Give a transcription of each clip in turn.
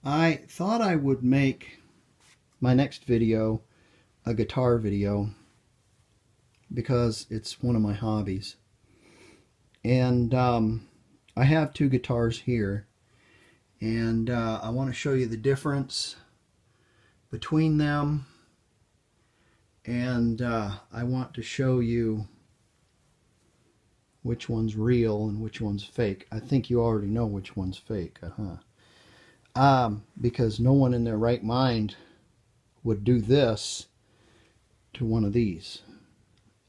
I thought I would make my next video a guitar video because it's one of my hobbies. And I have two guitars here, and I want to show you the difference between them, and I want to show you which one's real and which one's fake. I think you already know which one's fake, because no one in their right mind would do this to one of these,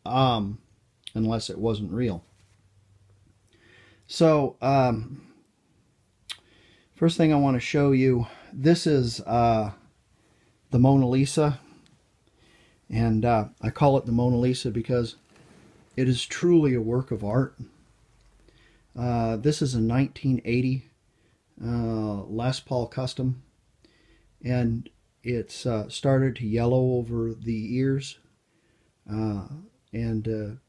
unless it wasn't real. So, first thing I want to show you, this is the Mona Lisa, and I call it the Mona Lisa because it is truly a work of art. This is a 1980 Les Paul Custom, and it's started to yellow over the ears, and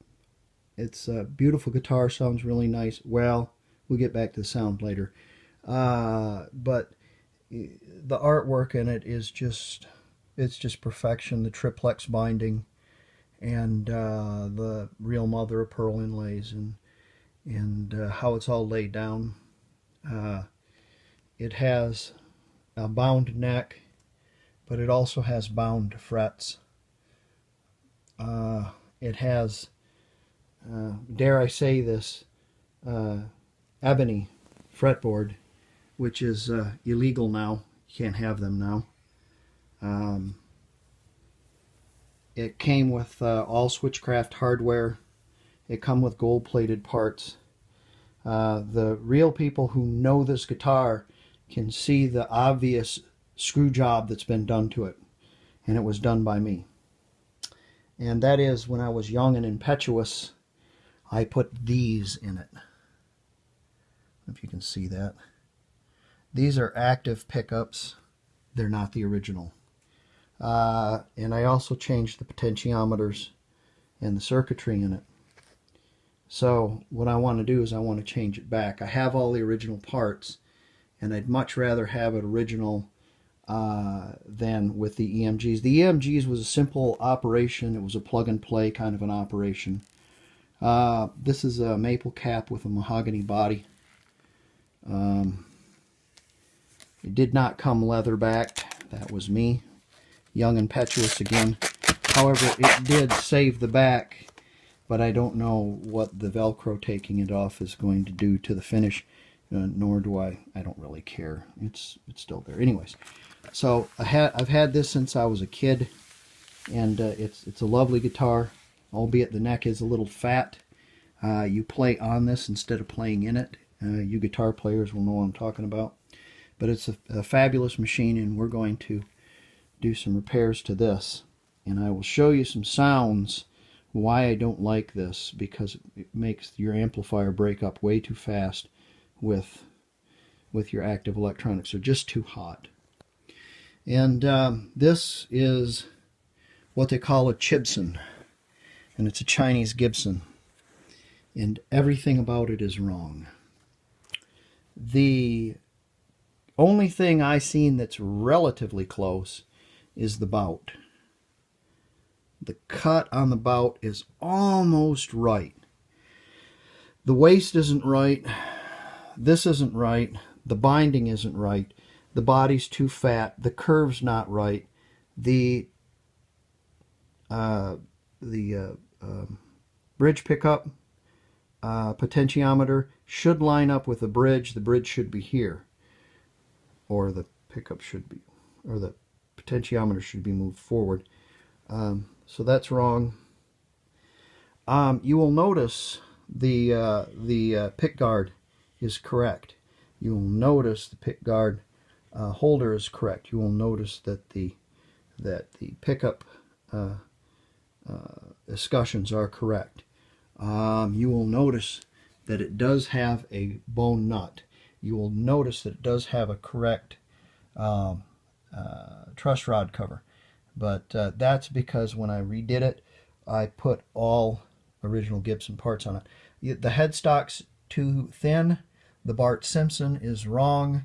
it's a beautiful guitar, sounds really nice. Well, we'll get back to the sound later, but the artwork in it is it's just perfection. The triplex binding, and the real mother of pearl inlays, and how it's all laid down. It has a bound neck, but it also has bound frets. It has, dare I say this, ebony fretboard, which is illegal now. You can't have them now. It came with all Switchcraft hardware. It come with gold-plated parts. The real people who know this guitar can see the obvious screw job that's been done to it, and it was done by me. And that is, when I was young and impetuous, I put these in it. If you can see that. These are active pickups. They're not the original. And I also changed the potentiometers and the circuitry in it. So what I want to do is I want to change it back. I have all the original parts, and I'd much rather have it original than with the EMGs. The EMGs was a simple operation. It was a plug-and-play kind of an operation. This is a maple cap with a mahogany body. It did not come leather-backed. That was me, young and impetuous again. However, it did save the back, but I don't know what the Velcro taking it off is going to do to the finish, nor do I don't really care. It's still there. Anyways, so I've had this since I was a kid, and it's a lovely guitar, albeit the neck is a little fat. You play on this instead of playing in it. You guitar players will know what I'm talking about. But it's a fabulous machine, and we're going to do some repairs to this. And I will show you some sounds why I don't like this, because it makes your amplifier break up way too fast with your active electronics. They're just too hot. And this is what they call a Gibson, and it's a Chinese Gibson, and everything about it is wrong. The only thing I've seen that's relatively close is the bout. The cut on the bout is almost right. The waist isn't right. This isn't right. The binding isn't right. The body's too fat. The curve's not right. The bridge pickup potentiometer should line up with the bridge. The bridge should be here, or the pickup should be, or the potentiometer should be moved forward. So that's wrong. You will notice the pick guard is correct. You will notice the pick guard holder is correct. You will notice that the pickup escutcheons are correct. You will notice that it does have a bone nut. You will notice that it does have a correct truss rod cover. But that's because when I redid it, I put all original Gibson parts on it. The headstock's too thin. The Bart Simpson is wrong.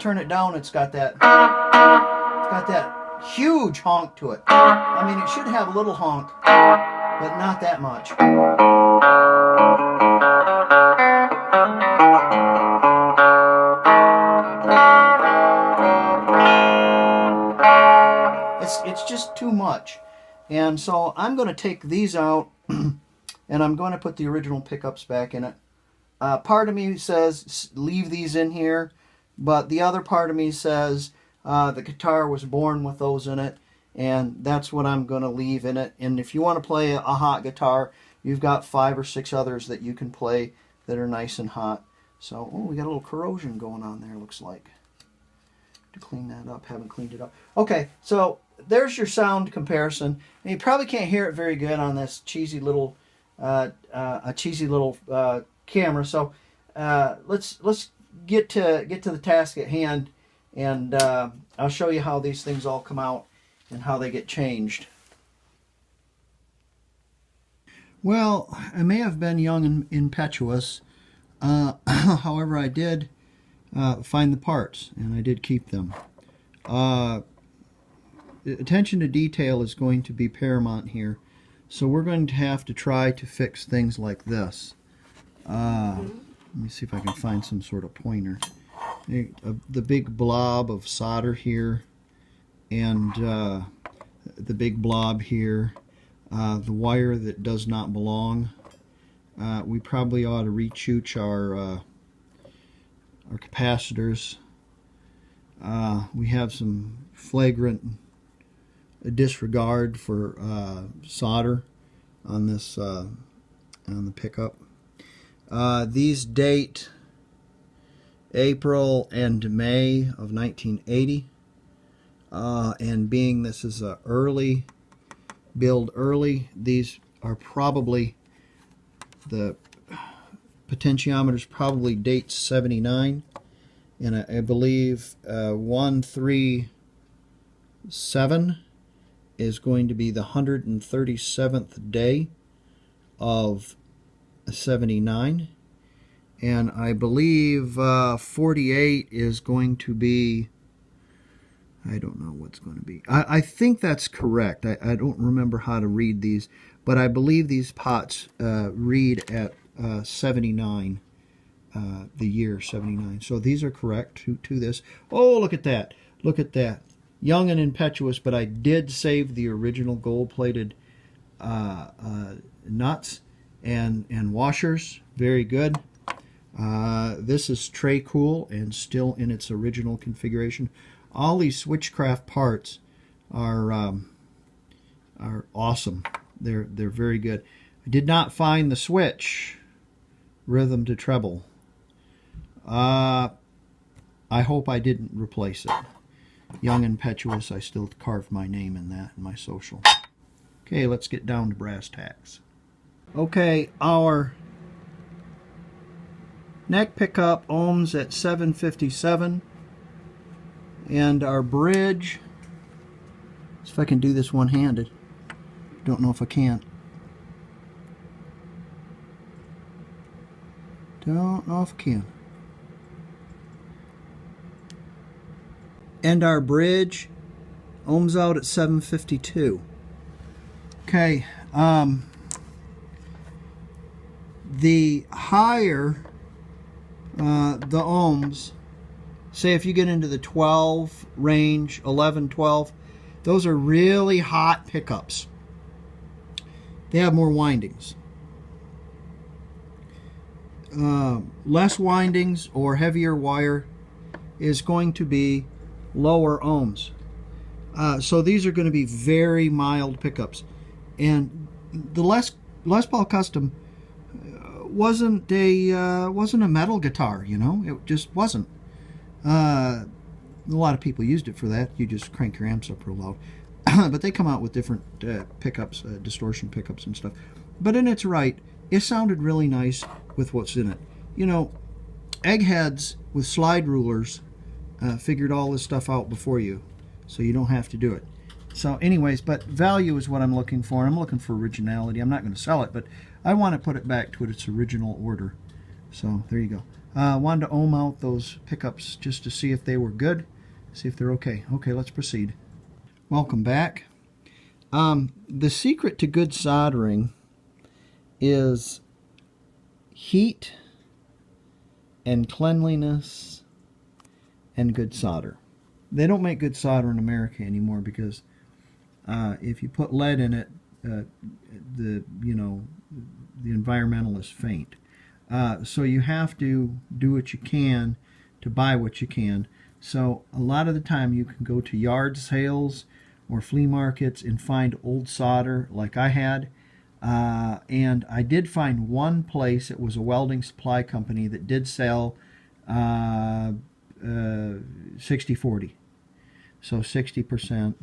turn it down, it's got that huge honk to it. I mean, it should have a little honk, but not that much. It's just too much. And so I'm going to take these out and I'm going to put the original pickups back in it. Part of me says leave these in here, but the other part of me says the guitar was born with those in it, and that's what I'm going to leave in it. And if you want to play a hot guitar, you've got 5 or 6 others that you can play that are nice and hot. So, oh, we got a little corrosion going on there, looks like. To clean that up, haven't cleaned it up. Okay, so there's your sound comparison. And you probably can't hear it very good on this cheesy little camera. So let's get to the task at hand, and I'll show you how these things all come out and how they get changed. Well, I may have been young and impetuous. However, I did find the parts, and I did keep them. Attention to detail is going to be paramount here, so we're going to have to try to fix things like this. Let me see if I can find some sort of pointer. The big blob of solder here, and the big blob here, the wire that does not belong. We probably ought to re-chooch our capacitors. We have some flagrant disregard for solder on this on the pickup. These date April and May of 1980, and being this is a build early, these are probably, the potentiometers probably date 79, and I believe 137 is going to be the 137th day of 79, and I believe 48 is going to be, I don't know what's going to be. I think that's correct. I don't remember how to read these, but I believe these pots read at 79, the year 79. So these are correct to this. Oh, look at that. Look at that. Young and impetuous, but I did save the original gold-plated nuts and washers. Very good. This is tray cool and still in its original configuration. All these Switchcraft parts are awesome. They're very good. I did not find the switch rhythm to treble. I hope I didn't replace it. Young and impetuous, I still carved my name in that in my social. Okay, let's get down to brass tacks. Okay, our neck pickup ohms at 757, and our bridge, see if I can do this one-handed. Don't know if I can. Don't know if I can. And our bridge ohms out at 752. Okay, the higher the ohms, say if you get into the 12 range, 11, 12, those are really hot pickups. They have more windings. Less windings or heavier wire is going to be lower ohms. So these are going to be very mild pickups. And the Les Paul Custom wasn't a metal guitar, you know. It just wasn't. A lot of people used it for that. You just crank your amps up real loud. But they come out with different pickups, distortion pickups and stuff. But in its right, it sounded really nice with what's in it. You know, eggheads with slide rulers figured all this stuff out before you, so you don't have to do it. So anyways, but value is what I'm looking for. I'm looking for originality. I'm not going to sell it, but I want to put it back to its original order. So there you go. Wanted to ohm out those pickups just to see if they were good, see if they're okay. Okay, let's proceed. Welcome back. The secret to good soldering is heat and cleanliness and good solder. They don't make good solder in America anymore because if you put lead in it, the environmentalists faint. So you have to do what you can to buy what you can. So a lot of the time you can go to yard sales or flea markets and find old solder like I had. And I did find one place, it was a welding supply company that did sell 60-40. So 60%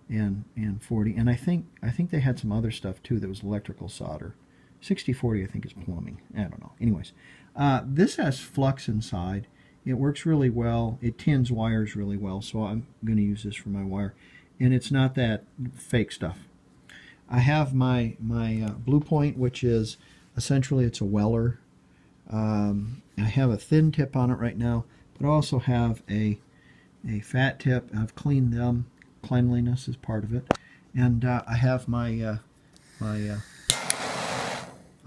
and 40. And I think they had some other stuff too that was electrical solder. 60-40 I think is plumbing. I don't know. Anyways, this has flux inside. It works really well. It tins wires really well, so I'm going to use this for my wire. And it's not that fake stuff. I have my Blue Point, which is essentially it's a Weller. I have a thin tip on it right now, but I also have a fat tip. I've cleaned them. Cleanliness is part of it. And I have my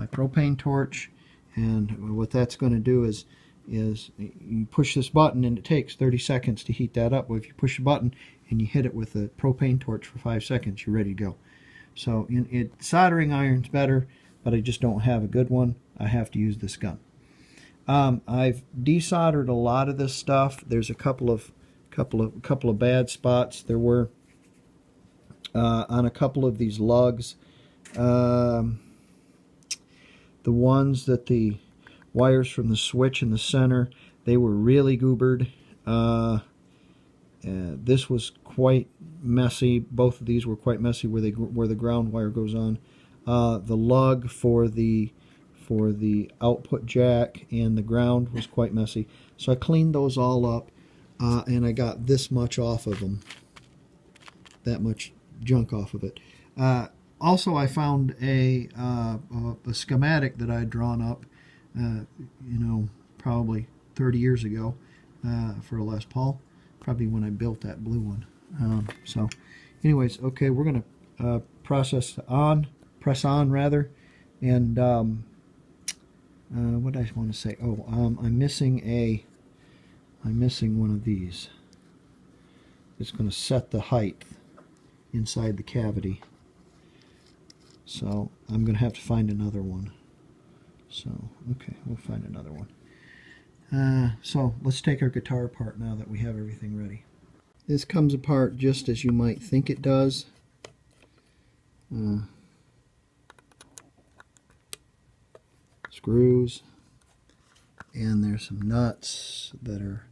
propane torch, and what that's going to do is you push this button and it takes 30 seconds to heat that up. Well, if you push the button and you hit it with a propane torch for 5 seconds, you're ready to go. So soldering iron's better, but I just don't have a good one. I have to use this gun. I've desoldered a lot of this stuff. There's a couple of bad spots. There were on a couple of these lugs. The ones that the wires from the switch in the center, they were really goobered. This was quite messy. Both of these were quite messy where the ground wire goes on. The lug for the output jack and the ground was quite messy. So I cleaned those all up, and I got this much off of them. That much junk off of it. Also, I found a schematic that I had drawn up, probably 30 years ago for a Les Paul, probably when I built that blue one. So, anyways, okay, we're gonna press on, and what did I want to say? Oh, I'm missing one of these. It's going to set the height inside the cavity. So I'm going to have to find another one. So, okay, we'll find another one. So let's take our guitar apart now that we have everything ready. This comes apart just as you might think it does. Screws, and there's some nuts that are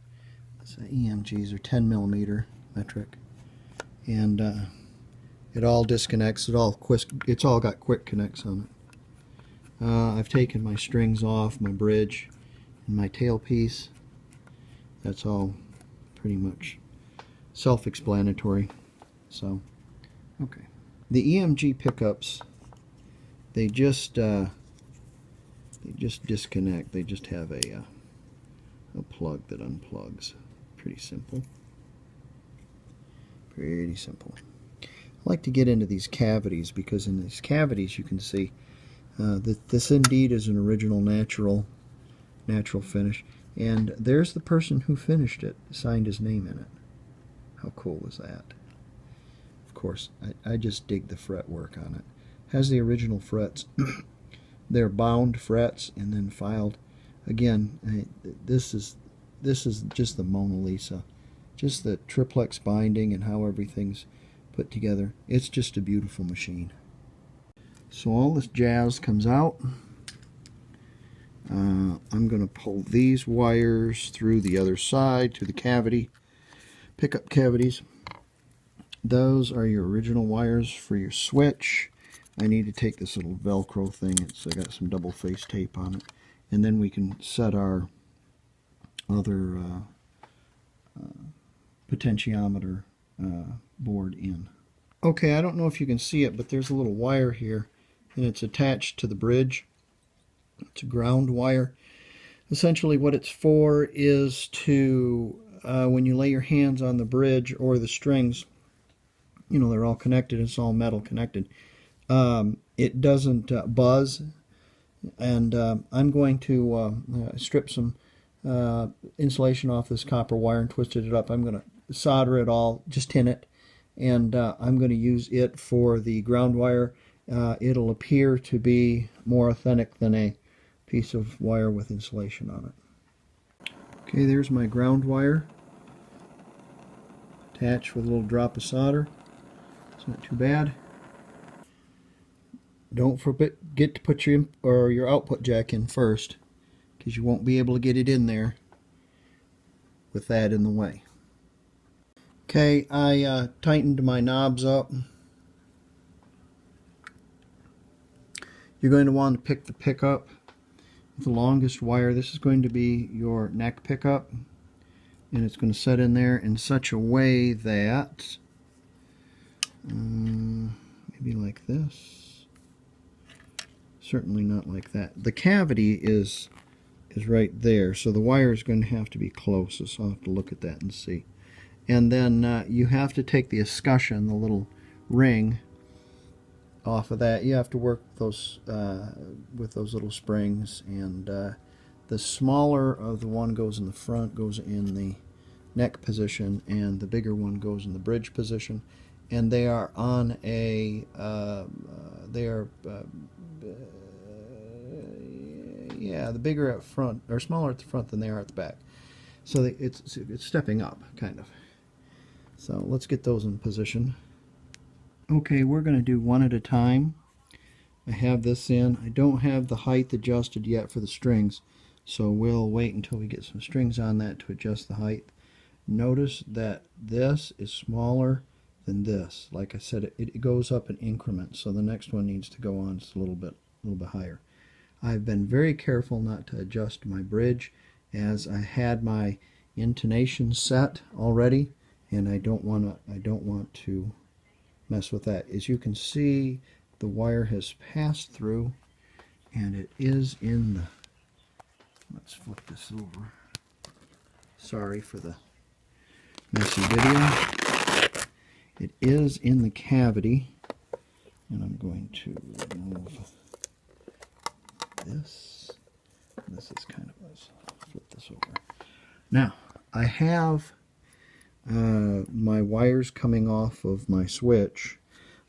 EMGs, or 10 millimeter metric, and it all disconnects. It's all got quick connects on it. I've taken my strings off, my bridge, and my tailpiece. That's all pretty much self-explanatory. So, okay. The EMG pickups, they just disconnect. They just have a plug that unplugs. Pretty simple. Pretty simple. I like to get into these cavities because in these cavities you can see that this indeed is an original natural finish. And there's the person who finished it, signed his name in it. How cool was that? Of course, I just dig the fretwork on it. Has the original frets. They're bound frets and then filed. Again, this is just the Mona Lisa. Just the triplex binding and how everything's put together. It's just a beautiful machine. So all this jazz comes out. I'm going to pull these wires through the other side to the cavity, pickup cavities. Those are your original wires for your switch. I need to take this little Velcro thing. I got some double face tape on it. And then we can set our other potentiometer board in. Okay, I don't know if you can see it, but there's a little wire here, and it's attached to the bridge. It's a ground wire. Essentially what it's for is to, when you lay your hands on the bridge or the strings, you know, they're all connected, it's all metal connected. It doesn't buzz, and I'm going to strip some insulation off this copper wire and twisted it up. I'm going to solder it all, just tin it, and I'm going to use it for the ground wire. It'll appear to be more authentic than a piece of wire with insulation on it. Okay, there's my ground wire attached with a little drop of solder. It's not too bad. Don't forget to put your output jack in first, because you won't be able to get it in there with that in the way. Okay, I tightened my knobs up. You're going to want to pick the pickup with the longest wire. This is going to be your neck pickup, and it's going to set in there in such a way that maybe like this. Certainly not like that. The cavity is right there, so the wire is going to have to be close, so I'll have to look at that and see. And then you have to take the escutcheon, the little ring, off of that. You have to work those with those little springs, and the smaller of the one goes in the front, goes in the neck position, and the bigger one goes in the bridge position. And they are on a yeah, the bigger at front, or smaller at the front than they are at the back. So it's stepping up, kind of. So let's get those in position. Okay, we're going to do one at a time. I have this in. I don't have the height adjusted yet for the strings, so we'll wait until we get some strings on that to adjust the height. Notice that this is smaller than this. Like I said, it goes up in increments, so the next one needs to go on just a little bit higher. I've been very careful not to adjust my bridge, as I had my intonation set already, and I don't want to mess with that. As you can see, the wire has passed through, and it is in the, let's flip this over. Sorry for the messy video. It is in the cavity, and I'm going to remove this. This is kind of, let's flip this over. Now, I have my wires coming off of my switch.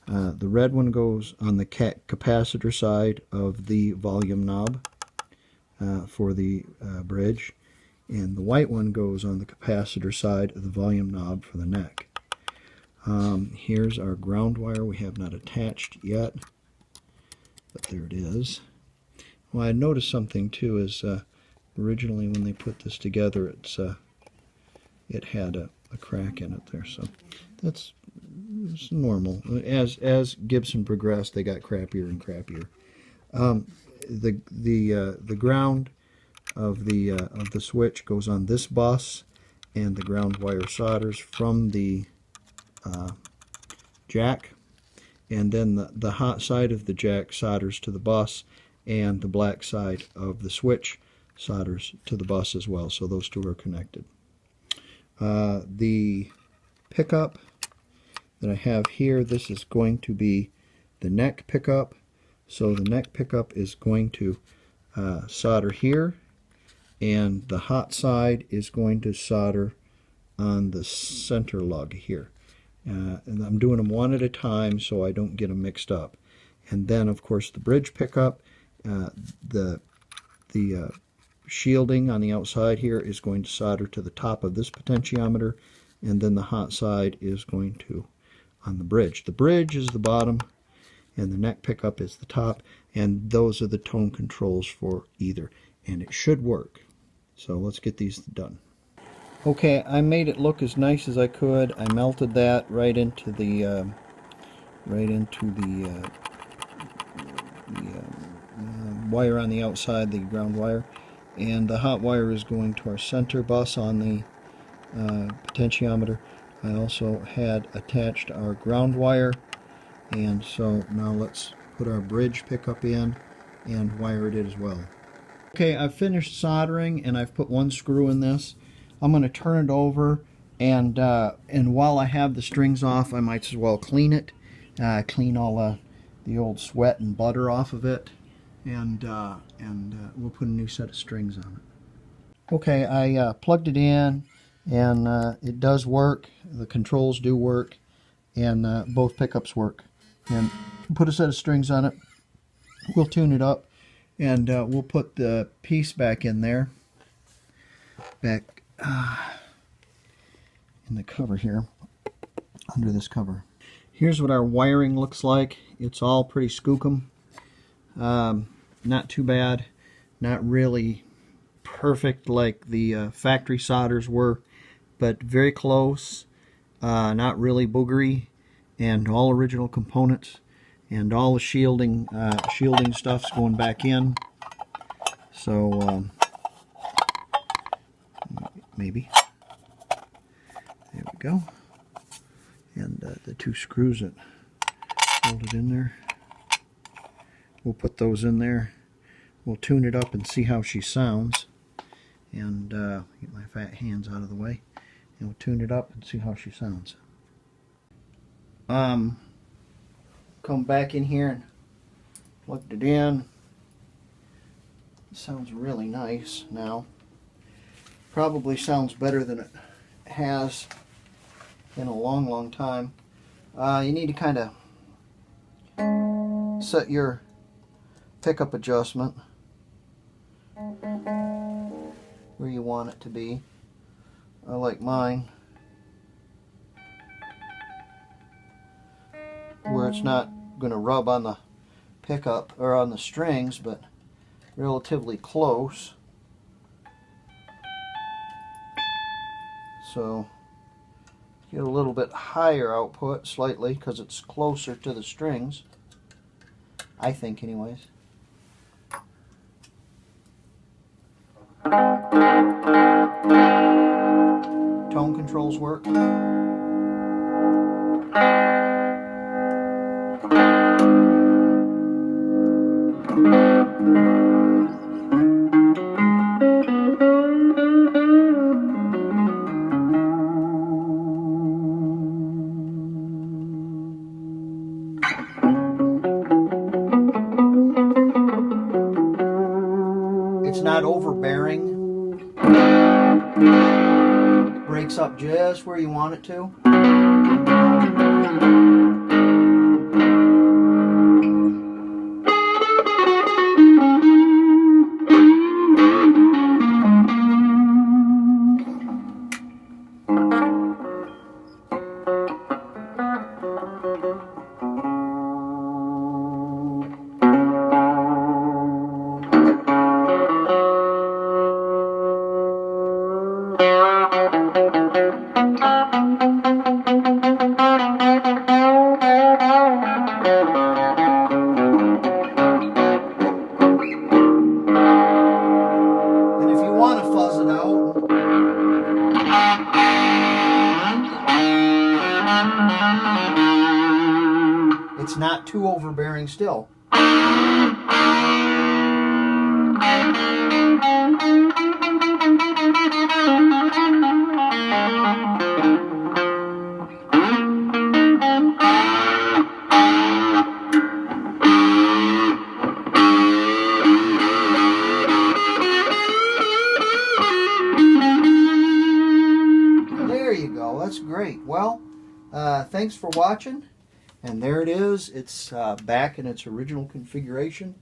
The red one goes on the capacitor side of the volume knob for the bridge, and the white one goes on the capacitor side of the volume knob for the neck. Here's our ground wire. We have not attached yet, but there it is. Well, I noticed something too, is originally when they put this together, it had a crack in it there, so it's normal. As Gibson progressed, they got crappier and crappier. The ground of the switch goes on this bus, and the ground wire solders from the jack, and then the hot side of the jack solders to the bus, and the black side of the switch solders to the bus as well, so those two are connected. The pickup that I have here, this is going to be the neck pickup, so the neck pickup is going to solder here, and the hot side is going to solder on the center lug here. And I'm doing them one at a time so I don't get them mixed up. And then, of course, the bridge pickup, the shielding on the outside here is going to solder to the top of this potentiometer, and then the hot side is going to on the bridge. The bridge is the bottom, and the neck pickup is the top, and those are the tone controls for either, and it should work. So let's get these done. Okay, I made it look as nice as I could. I melted that right into the wire on the outside, the ground wire, and the hot wire is going to our center bus on the potentiometer. I also had attached our ground wire, and so now let's put our bridge pickup in and wire it as well. Okay, I've finished soldering and I've put one screw in this. I'm going to turn it over, and while I have the strings off, I might as well clean it, clean all the old sweat and butter off of it, and we'll put a new set of strings on it. Okay, I plugged it in, and it does work. The controls do work, and both pickups work. And put a set of strings on it. We'll tune it up, and we'll put the piece back in there, back in the cover here, under this cover. Here's what our wiring looks like. It's all pretty skookum. Not too bad. Not really perfect like the factory solders were, but very close. Not really boogery, and all original components, and all the shielding stuff's going back in. So maybe there we go. And the two screws that hold it in there, we'll put those in there. We'll tune it up and see how she sounds. And get my fat hands out of the way. And we'll tune it up and see how she sounds. Come back in here and plugged it in. It sounds really nice now. Probably sounds better than it has in a long time. You need to kind of set your pickup adjustment where you want it to be. I like mine where it's not going to rub on the pickup or on the strings, but relatively close. So get a little bit higher output slightly because it's closer to the strings, I think anyways. Tone controls work. It's not overbearing. It breaks up just where you want it to. It's not too overbearing still. There you go. That's great. Well, thanks for watching. And there it is. It's back in its original configuration,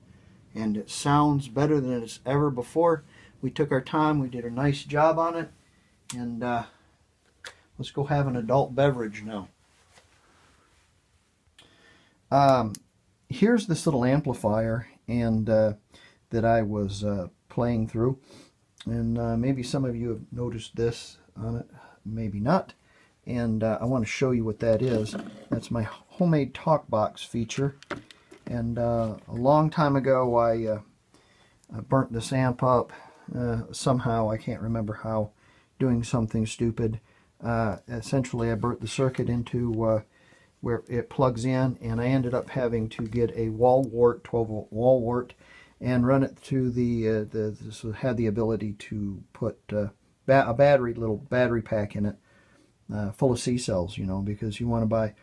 and it sounds better than it's ever before. We took our time. We did a nice job on it, and let's go have an adult beverage now. Here's this little amplifier and that I was playing through, and maybe some of you have noticed this on it, maybe not. And I want to show you what that is. That's my homemade talk box feature. And a long time ago I burnt this amp up somehow. I can't remember how, doing something stupid. Essentially I burnt the circuit into where it plugs in, and I ended up having to get a wall wart, 12-volt wall wart, and run it through this had the ability to put a little battery pack in it, full of C cells, because you want to buy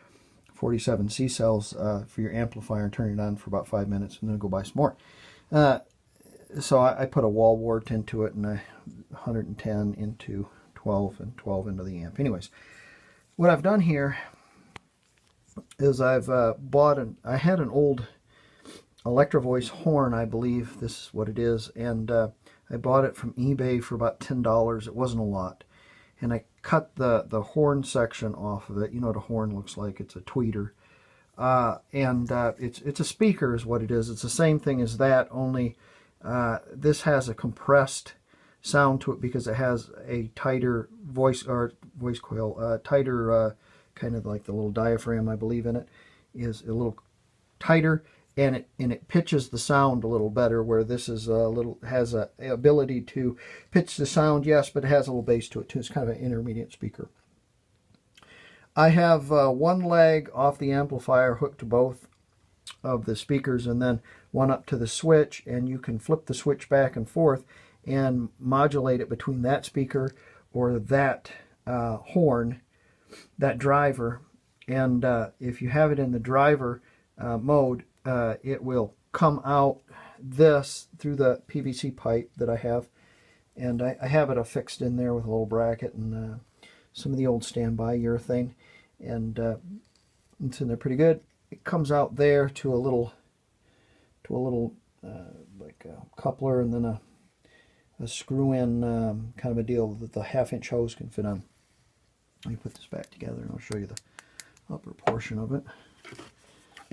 47 C cells for your amplifier and turn it on for about 5 minutes and then go buy some more. So I put a wall wart into it, and 110 into 12 and 12 into the amp. Anyways, what I've done here is I've I had an old Electro Voice horn, I believe this is what it is, and I bought it from eBay for about $10. It wasn't a lot. And I cut the horn section off of it. You know what a horn looks like. It's a tweeter. It's a speaker is what it is. It's the same thing as that, only this has a compressed sound to it because it has a tighter voice coil, tighter kind of like the little diaphragm, I believe, in it is a little tighter, and it pitches the sound a little better, where this is has a ability to pitch the sound, yes, but it has a little bass to it too. It's kind of an intermediate speaker. I have one leg off the amplifier hooked to both of the speakers, and then one up to the switch, and you can flip the switch back and forth and modulate it between that speaker or that horn, that driver. And if you have it in the driver mode, it will come out this through the PVC pipe that I have, and I have it affixed in there with a little bracket and some of the old standby urethane, and it's in there pretty good. It comes out there to a little like a coupler, and then a screw-in kind of a deal that the 1/2-inch hose can fit on. Let me put this back together and I'll show you the upper portion of it.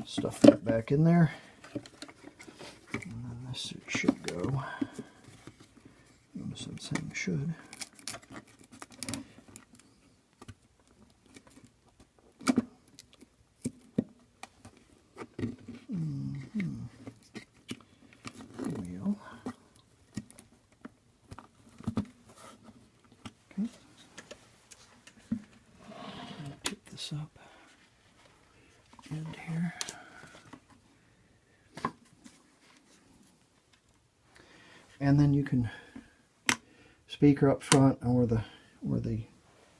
Stuff that back in there, and then this should go. Notice I'm saying should. Up and here, and then you can speaker up front, or the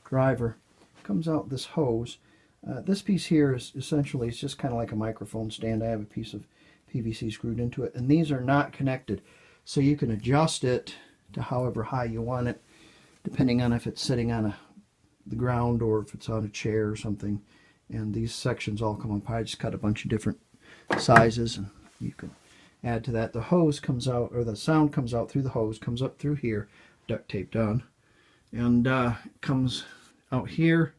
driver comes out this hose. This piece here is essentially, it's just kind of like a microphone stand. I have a piece of PVC screwed into it, and these are not connected, so you can adjust it to however high you want it, depending on if it's sitting on the ground or if it's on a chair or something. And these sections all come apart. I just cut a bunch of different sizes, and you can add to that. The hose comes out, or the sound comes out through the hose, comes up through here, duct taped on, and comes out here,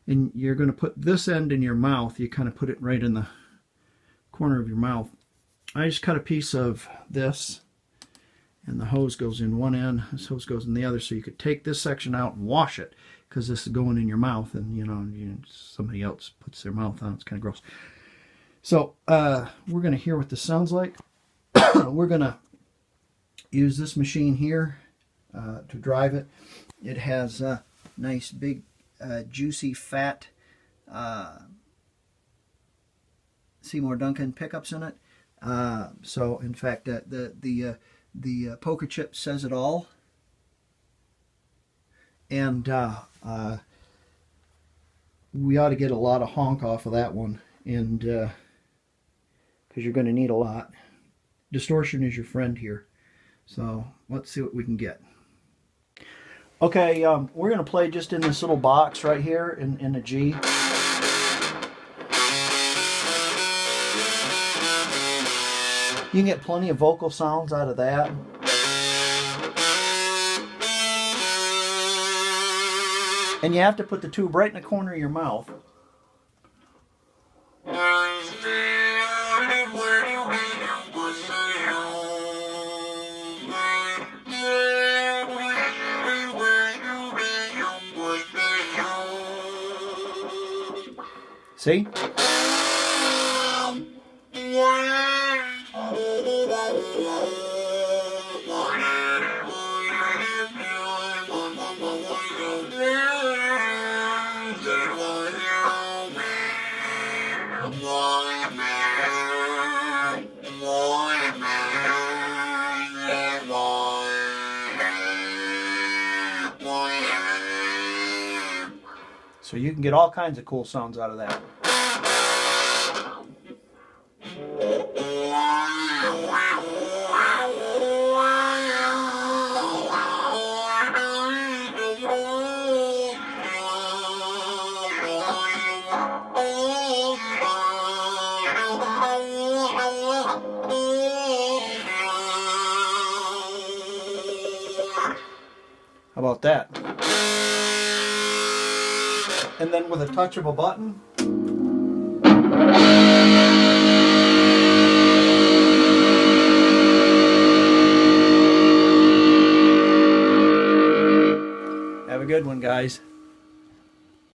and you're going to put this end in your mouth. You kind of put it right in the corner of your mouth. I just cut a piece of this, and the hose goes in one end, this hose goes in the other, so you could take this section out and wash it, because this is going in your mouth, and somebody else puts their mouth on it. It's kind of gross. So we're going to hear what this sounds like. We're going to use this machine here to drive it. It has nice big juicy fat Seymour Duncan pickups in it. So in fact the poker chip says it all. And we ought to get a lot of honk off of that one, and because you're going to need a lot. Distortion is your friend here, so let's see what we can get. Okay, we're going to play just in this little box right here in a G. You can get plenty of vocal sounds out of that. And you have to put the tube right in the corner of your mouth. See? So you can get all kinds of cool sounds out of that. How about that? And then with a touch of a button, have a good one, guys.